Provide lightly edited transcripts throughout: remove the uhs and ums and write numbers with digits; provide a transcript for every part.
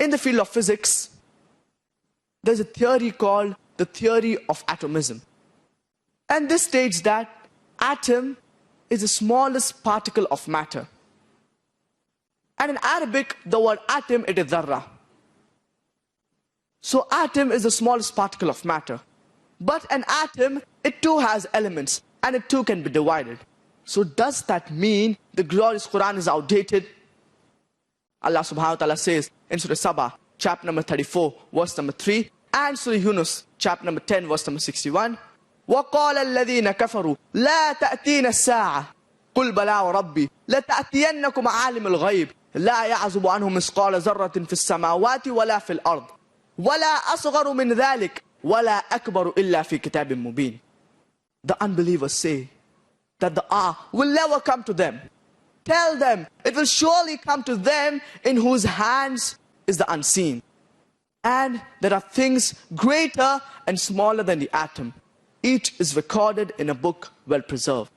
In the field of physics, there's a theory called the theory of atomism. And this states that atom is the smallest particle of matter. And in Arabic, the word atom, it is dharra. So atom is the smallest particle of matter. But an atom, it too has elements, and it too can be divided. So does that mean the glorious Quran is outdated? Allah subhanahu wa ta'ala says in Surah Sabah, chapter number 34, verse number 3, and Surah Yunus, chapter number 10, verse number 61, وَقَالَ الَّذِينَ كَفَرُوا لَا تَأْتِينَ السَّاعَةِ قُلْ بَلَا وَرَبِّي لَتَأْتِيَنَّكُمْ عَالِمُ الْغَيْبِ لَا يَعْزُبُ عَنْهُ مِثْقَالَ ذَرَّةٍ فِي السَّمَاوَاتِ وَلَا فِي الْأَرْضِ وَلَا أَصْغَرُ مِنْ ذَلِكَ وَلَا أَكْبَرُ إِلَّا فِي كِتَابٍ مُبِينٍ. The unbelievers say that the hour will never come to them. Tell them, it will surely come to them in whose hands is the unseen. And there are things greater and smaller than the atom. Each is recorded in a book well preserved.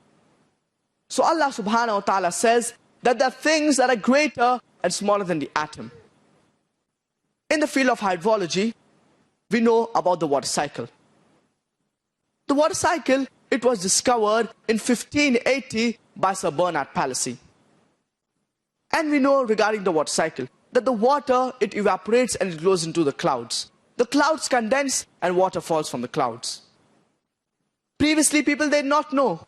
So Allah subhanahu wa ta'ala says that there are things that are greater and smaller than the atom. In the field of hydrology, we know about the water cycle. The water cycle, it was discovered in 1580 by Sir Bernard Palissy. And we know regarding the water cycle that the water, it evaporates and it goes into the clouds. The clouds condense and water falls from the clouds. Previously, people did not know.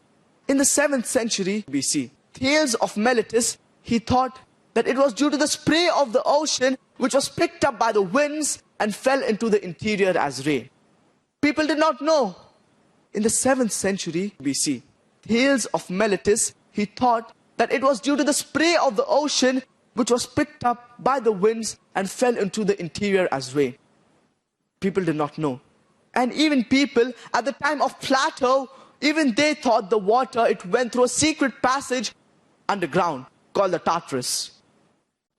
In the 7th century BC, Thales of Miletus, he thought that it was due to the spray of the ocean which was picked up by the winds and fell into the interior as rain. People did not know. In the 7th century BC, Thales of Miletus, he thought that it was due to the spray of the ocean which was picked up by the winds and fell into the interior as rain. People did not know. And even people at the time of Plato, even they thought the water, it went through a secret passage underground called the Tartarus.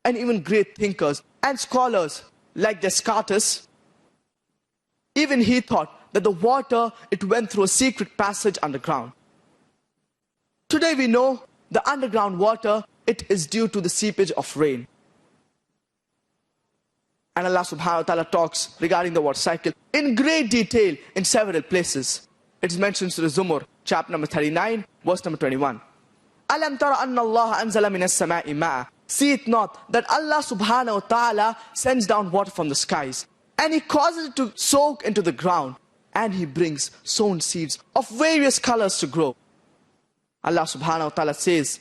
And even great thinkers and scholars like Descartes, even he thought that the water, it went through a secret passage underground. Today we know the underground water, it is due to the seepage of rain. And Allah subhanahu wa ta'ala talks regarding the water cycle in great detail in several places. It's mentioned in Surah Zumar, chapter number 39, verse number 21. Alam tara anna Allah anzala minas sama'i ma'a. See it not that Allah subhanahu wa ta'ala sends down water from the skies, and He causes it to soak into the ground, and He brings sown seeds of various colors to grow. Allah subhanahu wa ta'ala says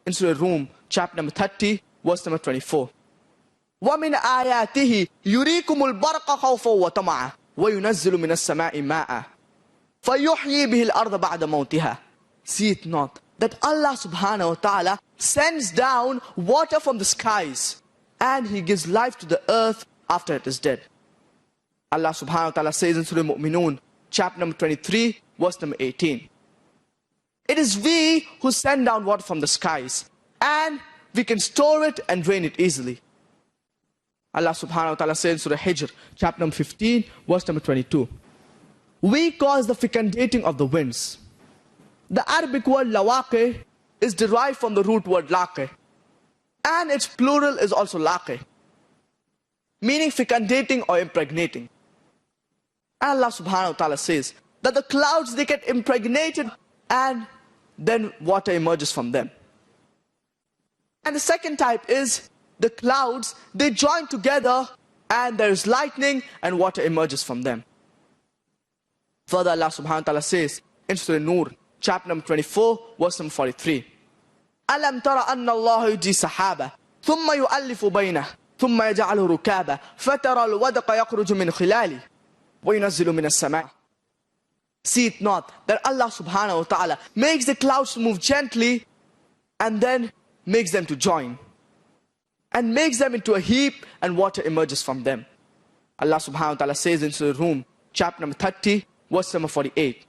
in Surah Rum, chapter number 30, verse number 24. وَمِنْ آيَاتِهِ يُرِيكُمُ الْبَرْقَ خَوْفًا وَطَمَعًا وَيُنَزِّلُ مِنَ السَّمَاءِ مَاءً فَيُحْيِي بِهِ الْأَرْضَ بَعْدَ مَوْتِهَا. See it not that Allah subhanahu wa ta'ala sends down water from the skies, and He gives life to the earth after it is dead. Allah subhanahu wa ta'ala says in Surah Mu'minun, chapter number 23, verse number 18. It is we who send down water from the skies, and we can store it and drain it easily. Allah subhanahu wa ta'ala says in Surah Hijr, chapter number 15, verse number 22. We cause the fecundating of the winds. The Arabic word lawaqi is derived from the root word laqi, and its plural is also laqi, meaning fecundating or impregnating. And Allah subhanahu wa ta'ala says that the clouds, they get impregnated and then water emerges from them. And the second type is the clouds, they join together and there is lightning and water emerges from them. Further, Allah subhanahu wa ta'ala says in Surah Nur, chapter number 24, verse number 43. Alam tara anna Allah yuji sahaba, thumma yu'allifu baynah, thumma yaj'aluhu rukaba, fatara al-wadqa yakhruju min khilali, wa yunazzilu min as-sama'. See it not that Allah subhanahu wa ta'ala makes the clouds to move gently and then makes them to join and makes them into a heap and water emerges from them. Allah subhanahu wa ta'ala says in Surah Rum, chapter number 30, verse number 48.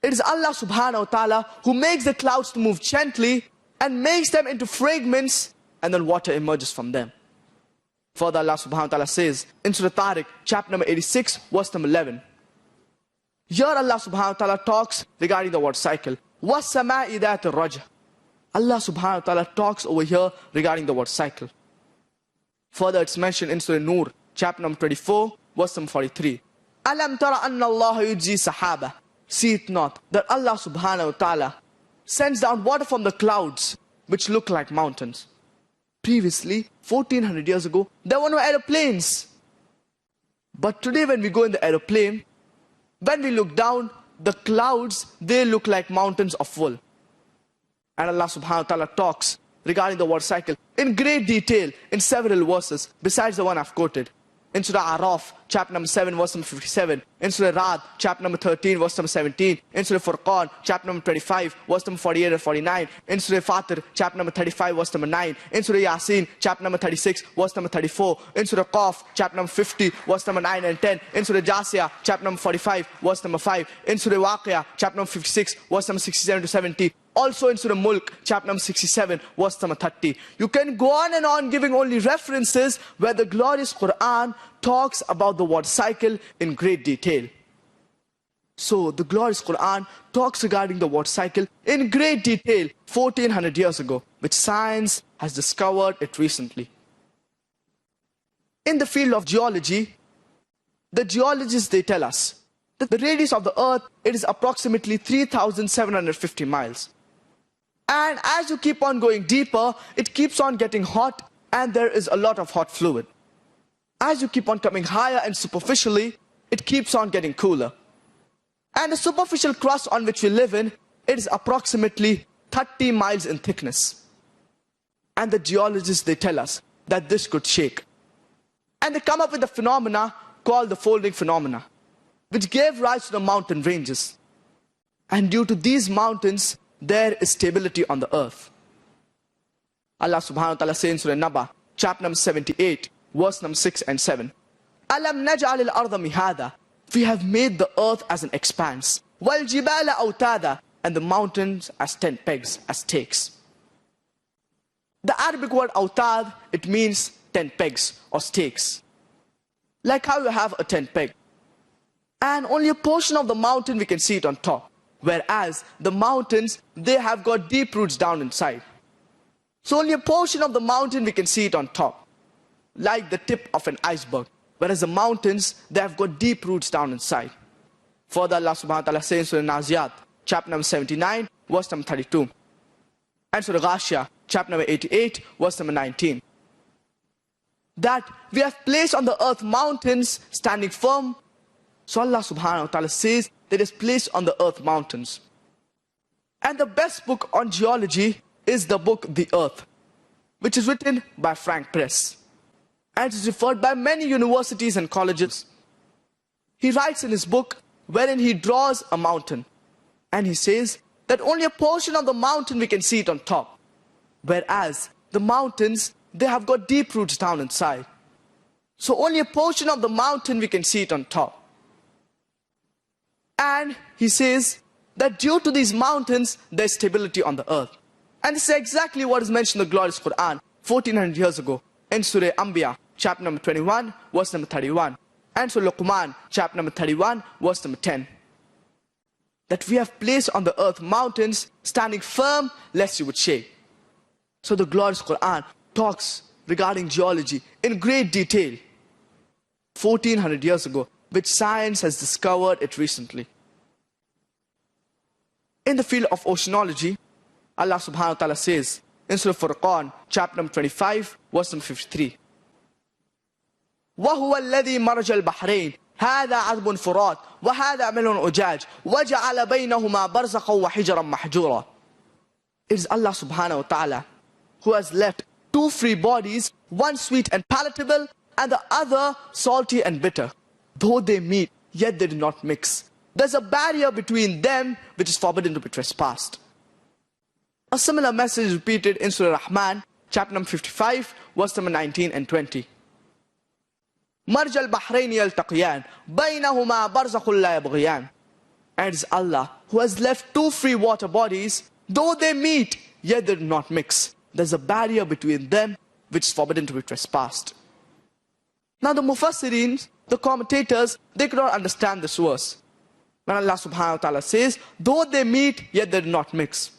It is Allah subhanahu wa ta'ala who makes the clouds to move gently and makes them into fragments and then water emerges from them. Further, Allah subhanahu wa ta'ala says in Surah Tariq, chapter number 86, verse number 11. Here Allah subhanahu wa ta'ala talks regarding the water cycle. وَالسَّمَاءِ ذَاتِ الرَّجْعِ. Allah subhanahu wa ta'ala talks over here regarding the water cycle. Further, it's mentioned in Surah Nur, chapter number 24, verse number 43. Alam tara anna Allah yujzi sahaba. See it not that Allah subhanahu wa ta'ala sends down water from the clouds which look like mountains. Previously, 1400 years ago, there were no aeroplanes. But today when we go in the aeroplane, when we look down, the clouds, they look like mountains of wool. And Allah subhanahu wa ta'ala talks regarding the water cycle in great detail in several verses, besides the one I've quoted. In Surah Araf, chapter number 7, verse number 57. In Surah Ra'd, chapter number 13, verse number 17. In Surah Furqan, chapter number 25, verse number 48 and 49. In Surah Fatir, chapter number 35, verse number 9. In Surah Yasin, chapter number 36, verse number 34. In Surah Qaf, chapter number 50, verse number 9 and 10. In Surah Jasiyah, chapter number 45, verse number 5. In Surah Waqiyah, chapter number 56, verse number 67 to 70. Also in Surah Mulk, chapter number 67, verse number 30. You can go on and on giving only references where the glorious Quran talks about the water cycle in great detail. So the glorious Quran talks regarding the water cycle in great detail 1400 years ago, which science has discovered it recently. In the field of geology, the geologists, they tell us that the radius of the earth, it is approximately 3,750 miles. And as you keep on going deeper, it keeps on getting hot and there is a lot of hot fluid. As you keep on coming higher and superficially, it keeps on getting cooler. And the superficial crust on which we live in, it is approximately 30 miles in thickness. And the geologists, they tell us that this could shake. And they come up with a phenomena called the folding phenomena, which gave rise to the mountain ranges. And due to these mountains, there is stability on the earth. Allah subhanahu wa ta'ala says in Surah Naba, chapter number 78, verse number 6 and 7. Alam naj'al al-arda mihada. We have made the earth as an expanse. Wal jibala awtada. And the mountains as tent pegs, as stakes. The Arabic word awtad, it means tent pegs or stakes. Like how you have a tent peg. And only a portion of the mountain we can see it on top. Whereas the mountains, they have got deep roots down inside. So only a portion of the mountain we can see it on top. Like the tip of an iceberg. Whereas the mountains, they have got deep roots down inside. Further, Allah subhanahu wa ta'ala says in Surah Naziyat, chapter number 79, verse number 32. And Surah Ghashiyah, chapter number 88, verse number 19. That we have placed on the earth mountains standing firm. So Allah subhanahu wa ta'ala says that is placed on the earth mountains. And the best book on geology is the book The Earth, which is written by Frank Press. And it is referred by many universities and colleges. He writes in his book wherein he draws a mountain. And he says that only a portion of the mountain we can see it on top. Whereas the mountains, they have got deep roots down inside. So only a portion of the mountain we can see it on top. And he says that due to these mountains, there is stability on the earth. And this is exactly what is mentioned in the glorious Quran 1400 years ago in Surah Anbiya, chapter number 21, verse number 31. And Surah Luqman, chapter number 31, verse number 10. That we have placed on the earth mountains standing firm lest you would shake. So the glorious Quran talks regarding geology in great detail 1400 years ago, which science has discovered it recently. In the field of oceanology, Allah subhanahu wa ta'ala says in Surah Furqan, chapter number 25, verse number 53. وَهُوَ الَّذِي مَرَجَ الْبَحْرَيْنِ هَذَا عَذْبٌ فُرَاتٌ وَهَذَا مِلْحٌ أُجَاجٌ وَجَعَلَ بَيْنَهُمَا بَرْزَخًا وَحِجْرًا مَحْجُورًا. It is Allah subhanahu wa ta'ala who has left two free bodies, one sweet and palatable, and the other salty and bitter. Though they meet, yet they do not mix. There's a barrier between them which is forbidden to be trespassed. A similar message is repeated in Surah Rahman, chapter number 55, verse number 19 and 20. مَرْجَ الْبَحْرَيْنِ يَلْتَقِيَانِ بَيْنَهُمَا بَرْزَخٌ لَا يَبْغِيَانِ. And it is Allah who has left two free water bodies. Though they meet, yet they do not mix. There's a barrier between them which is forbidden to be trespassed. Now the Mufassirin, the commentators, they could not understand this verse. When Allah subhanahu wa ta'ala says, though they meet, yet they do not mix.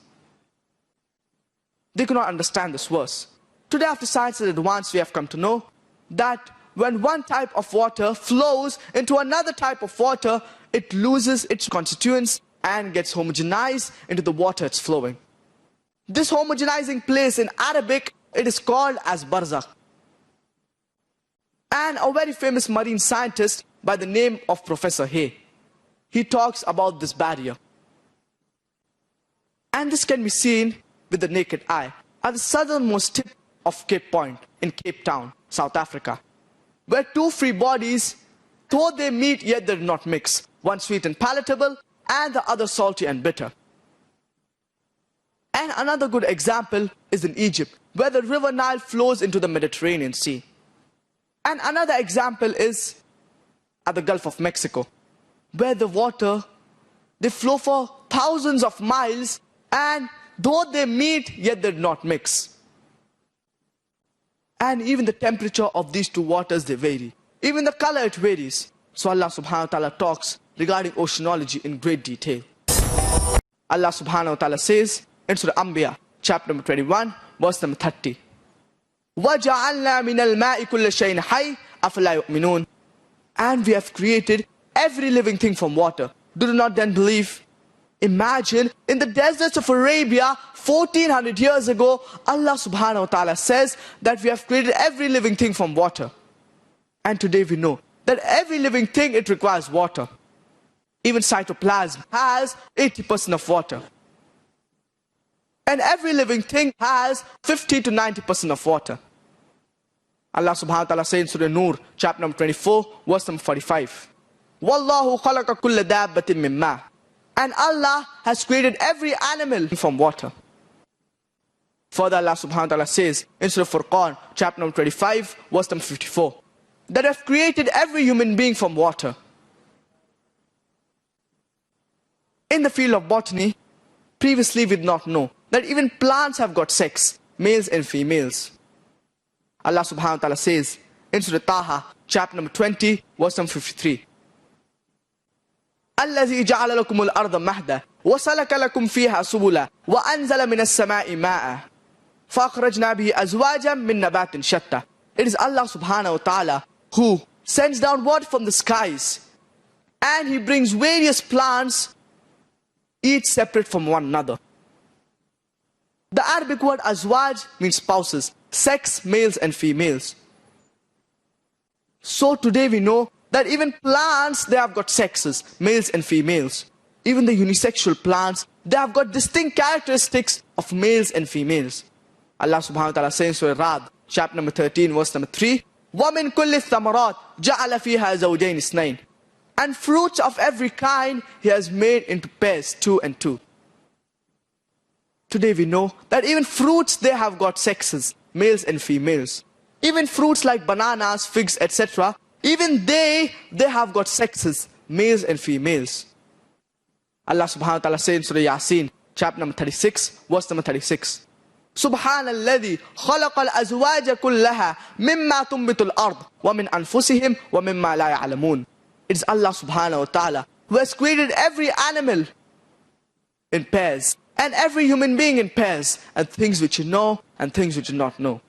They could not understand this verse. Today after science is advanced, we have come to know that when one type of water flows into another type of water, it loses its constituents and gets homogenized into the water it's flowing. This homogenizing place in Arabic, it is called as barzakh. And a very famous marine scientist by the name of Professor Hay, he talks about this barrier. And this can be seen with the naked eye at the southernmost tip of Cape Point in Cape Town, South Africa, where two free bodies, though they meet yet they do not mix, one sweet and palatable and the other salty and bitter. And another good example is in Egypt, where the river Nile flows into the Mediterranean Sea. And another example is at the Gulf of Mexico, where the water, they flow for thousands of miles, and though they meet, yet they do not mix. And even the temperature of these two waters, they vary. Even the color, it varies. So Allah subhanahu wa ta'ala talks regarding oceanology in great detail. Allah subhanahu wa ta'ala says in Surah Anbiya, chapter number 21, verse number 30. وَجَعَلْنَا مِنَ الْمَاءِ كُلَّ شَيْءٍ حَيٍّ أَفَلَا يُؤْمِنُونَ. And we have created every living thing from water. Do you not then believe? Imagine in the deserts of Arabia 1400 years ago, Allah subhanahu wa ta'ala says that we have created every living thing from water. And today we know that every living thing, it requires water. Even cytoplasm has 80% of water. And every living thing has 50 to 90% of water. Allah subhanahu wa ta'ala says in Surah Nur, chapter number 24, verse number 45. وَاللَّهُ خَلَقَ كُلَّ دَابَّةٍ مِّن مَّاءٍ. And Allah has created every animal from water. Further, Allah subhanahu wa ta'ala says in Surah Furqan, chapter number 25, verse number 54, that have created every human being from water. In the field of botany, previously we did not know that even plants have got sex, males and females. Allah subhanahu wa ta'ala says in Surah Taha, chapter number 20, verse number 53. الذي جعل لكم الأرض مهدا وسلك لكم فيها سبلا وأنزل من السماء ماء فأخرجنا به أزواجا من نبات شتى. It is Allah subhanahu wa ta'ala who sends down water from the skies, and He brings various plants, each separate from one another. The Arabic word azwaj means spouses, sex, males and females. So today we know that even plants, they have got sexes, males and females. Even the unisexual plants, they have got distinct characteristics of males and females. Allah subhanahu wa ta'ala says in Surah Ra'd, chapter number 13, verse number 3, وَمِن كُلِّ الثَّمَرَاتِ جَعَلَ فِيهَا زَوْجَيْنِ اثْنَيْنِ. And fruits of every kind He has made into pairs, 2 and 2. Today we know that even fruits, they have got sexes, males and females. Even fruits like bananas, figs, etc., even they have got sexes, males and females. Allah subhanahu wa ta'ala says in Surah Yasin, chapter number 36, verse number 36. سبحان الذي خلق الأزواج كلها مما تنبت الأرض ومن أنفسهم ومما لا يعلمون. It is Allah subhanahu wa ta'ala who has created every animal in pairs and every human being in pairs, and things which you know and things which you do not know.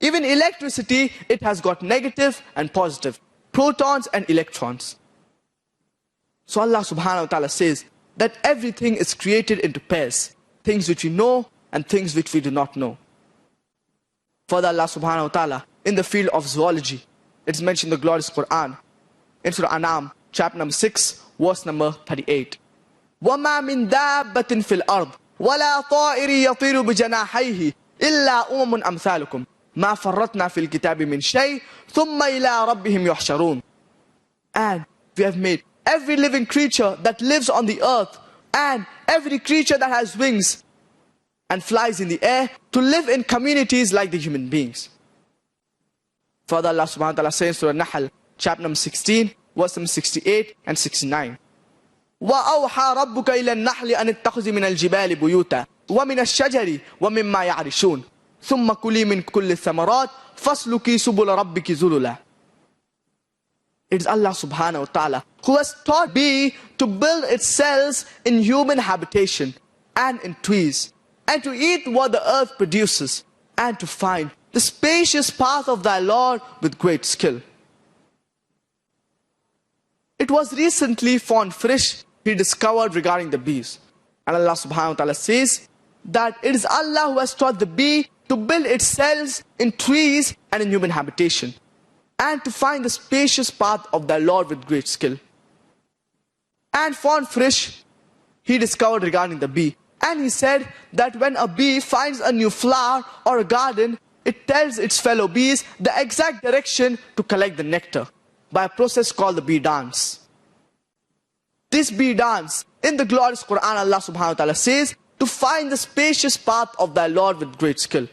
Even electricity, it has got negative and positive, protons and electrons. So Allah subhanahu wa ta'ala says that everything is created into pairs, things which we know and things which we do not know. Further, Allah subhanahu wa ta'ala, in the field of zoology, it's mentioned in the glorious Quran, in Surah An'am, chapter number 6, verse number 38. وَمَا مِن دَابَّةٍ فِي الْأَرْضِ وَلَا طَائِرٍ يَطِيرُ بِجَنَاحَيْهِ إِلَّا أُمَمٌ أَمْثَالُكُمْ مَا فَرَّطْنَا فِي الْكِتَابِ مِنْ شَيْءٍ ثُمَّ إِلَىٰ رَبِّهِمْ يُحْشَرُونَ. And we have made every living creature that lives on the earth and every creature that has wings and flies in the air to live in communities like the human beings. Further, Allah subhanahu wa ta'ala says in Surah Nahl, chapter number 16, verse number 68 and 69. وَأَوْحَى رَبُّكَ إِلَى النَّحْلِ أَنِ اتَّخِذِ مِنَ الْجِبَالِ بُيُوتًا وَمِنَ الشَّجَرِ وَمِمَّا يَعْرِشُونَ ثُمَّ كُلِي مِنْ كُلِّ الثَّمَرَاتِ فَاسْلُكِي سُبُلَ رَبِّكِ ذُلُلًا. It is Allah subhanahu wa ta'ala who has taught bee to build its cells in human habitation and in trees, and to eat what the earth produces, and to find the spacious path of thy Lord with great skill. It was recently found fresh he discovered regarding the bees. And Allah subhanahu wa ta'ala says that it is Allah who has taught the bee to build its cells in trees and in human habitation, and to find the spacious path of thy Lord with great skill. And found fresh he discovered regarding the bee. And he said that when a bee finds a new flower or a garden, it tells its fellow bees the exact direction to collect the nectar by a process called the bee dance. This bee dance, in the glorious Quran, Allah subhanahu wa ta'ala says, to find the spacious path of thy Lord with great skill.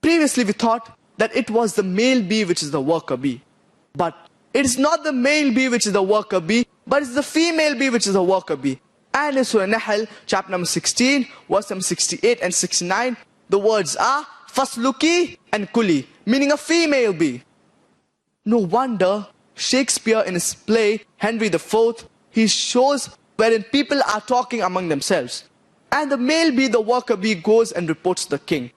Previously we thought that it was the male bee which is the worker bee. But it is not the male bee which is the worker bee, but it's the female bee which is the worker bee. And in Surah Nahl, chapter number 16, verse number 68 and 69, the words are Fasluki and Kuli, meaning a female bee. No wonder Shakespeare in his play Henry IV, he shows wherein people are talking among themselves. And the male bee, the worker bee, goes and reports to the king.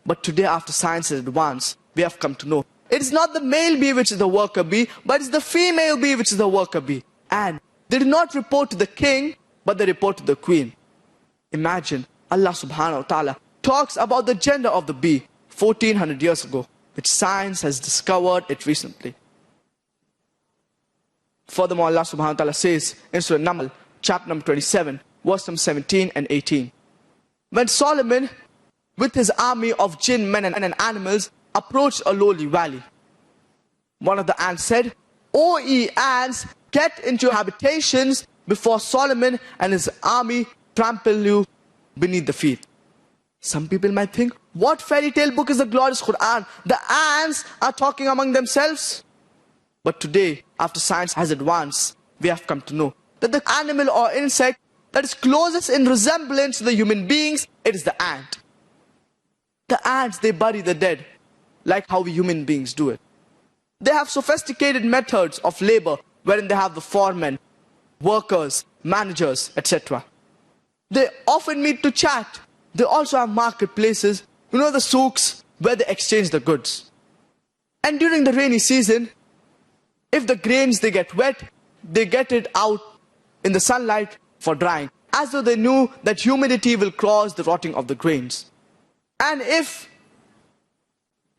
But today, after science has advanced, we have come to know it is not the male bee which is the worker bee, but it's the female bee which is the worker bee. And they do not report to the king, but they report to the queen. Imagine, Allah subhanahu wa ta'ala talks about the gender of the bee 1400 years ago, which science has discovered it recently. Furthermore, Allah subhanahu wa ta'ala says in Surah Nahl, chapter number 27, verse number 17 and 18. When Solomon, with his army of jinn, men and animals, approached a lowly valley, one of the ants said, "O ye ants, get into your habitations before Solomon and his army trample you beneath the feet." Some people might think, what fairy tale book is the glorious Quran? The ants are talking among themselves. But today, after science has advanced, we have come to know that the animal or insect that is closest in resemblance to the human beings, it is the ant. The ants, they bury the dead, like how we human beings do it. They have sophisticated methods of labor, wherein they have the foremen, workers, managers, etc. They often meet to chat. They also have marketplaces, the souks, where they exchange the goods. And during the rainy season, if the grains they get wet, they get it out in the sunlight for drying, as though they knew that humidity will cause the rotting of the grains. And if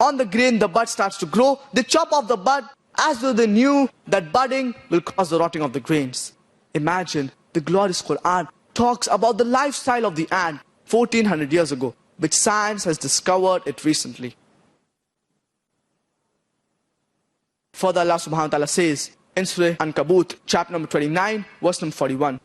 on the grain the bud starts to grow, they chop off the bud, as though they knew that budding will cause the rotting of the grains. Imagine, the glorious Quran talks about the lifestyle of the ant 1400 years ago, which science has discovered it recently. Further, Allah subhanahu wa ta'ala says in Surah Ankabut, chapter number 29, verse number 41.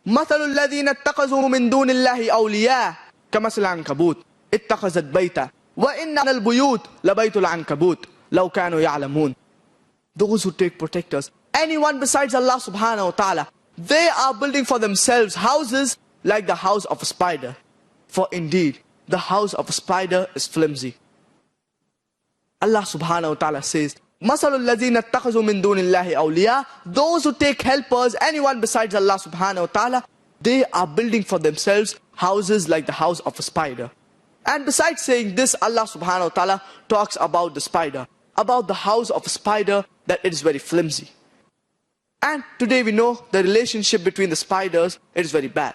مَثَلُ الَّذِينَ اتَّخَذُوا مِن دُونِ اللَّهِ أَوْلِيَاءَ كَمَثَلِ الْعَنكَبُوتِ اتَّخَذَتْ بَيْتًا وَإِنَّ الْبُيُوتَ لَبَيْتُ الْعَنكَبُوتِ لَوْ كَانُوا يَعْلَمُونَ. Those who take protectors, anyone besides Allah subhanahu wa ta'ala, they are building for themselves houses like the house of a spider. For indeed, the house of a spider is flimsy. Allah subhanahu wa ta'ala says, مَثَلُ الَّذِينَ اتَّخَذُوا مِن دُونِ اللَّهِ أَوْلِيَاءَ. Those who take helpers, anyone besides Allah subhanahu wa ta'ala, they are building for themselves houses like the house of a spider. And besides saying this, Allah subhanahu wa ta'ala talks about the spider, about the house of a spider, that it is very flimsy. And today we know the relationship between the spiders, it is very bad.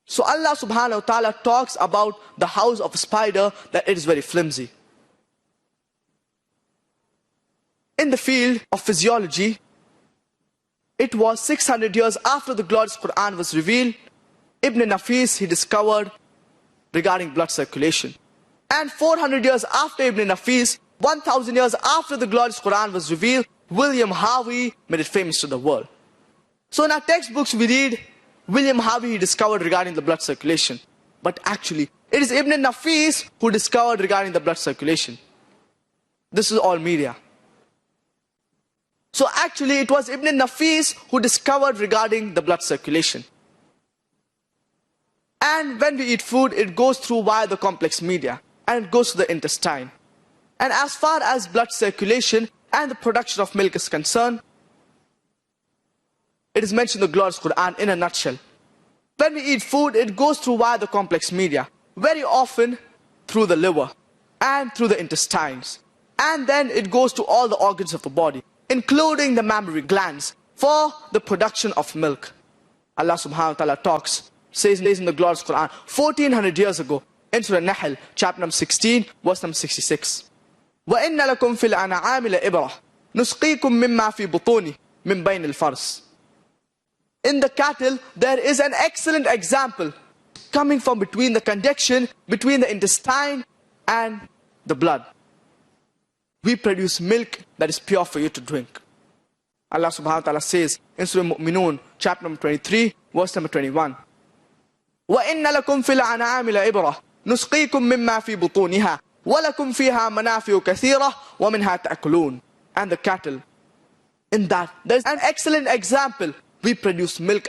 So Allah subhanahu wa ta'ala talks about the house of a spider, that it is very flimsy. In the field of physiology, it was 600 years after the glorious Quran was revealed, Ibn Nafis, he discovered regarding blood circulation. And 400 years after Ibn Nafis, 1000 years after the glorious Quran was revealed, William Harvey made it famous to the world. So in our textbooks we read, William Harvey, he discovered regarding the blood circulation. But actually, it is Ibn Nafis who discovered regarding the blood circulation. This is all media. So actually, it was Ibn Nafis who discovered regarding the blood circulation. And when we eat food, it goes through via the complex media, and it goes to the intestine. And as far as blood circulation and the production of milk is concerned, it is mentioned in the glorious Quran in a nutshell. When we eat food, it goes through via the complex media, very often through the liver. and through the intestines. And then it goes to all the organs of the body, including the mammary glands, for the production of milk. Allah subhanahu wa ta'ala says in the glorious Quran, 1400 years ago, in Surah Nahl, chapter number 16, verse number 66. وَإِنَّ لَكُمْ فِي الْأَنْعَامِ لَإِبْرَةً نُسْقِيكُم مِّمَّا فِي بُطُونِهِ مِن بَيْنِ الْفَرْثِ. In the cattle, there is an excellent example coming from between the conduction, between the intestine and the blood. We produce milk that is pure for you to drink. Allah subhanahu wa ta'ala says in Surah Mu'minun, chapter number 23, verse number 21. وَإِنَّ لَكُمْ فِي الْأَنْعَامِ لَإِبْرَةً نُسْقِيكُم مِّمَّا فِي بُطُونِهَا وَلَكُمْ فِيهَا مَنَافِعُ كَثِيرَةٌ وَمِنْهَا تَأْكُلُونَ. And the cattle, in that, there's an excellent example. We produce milk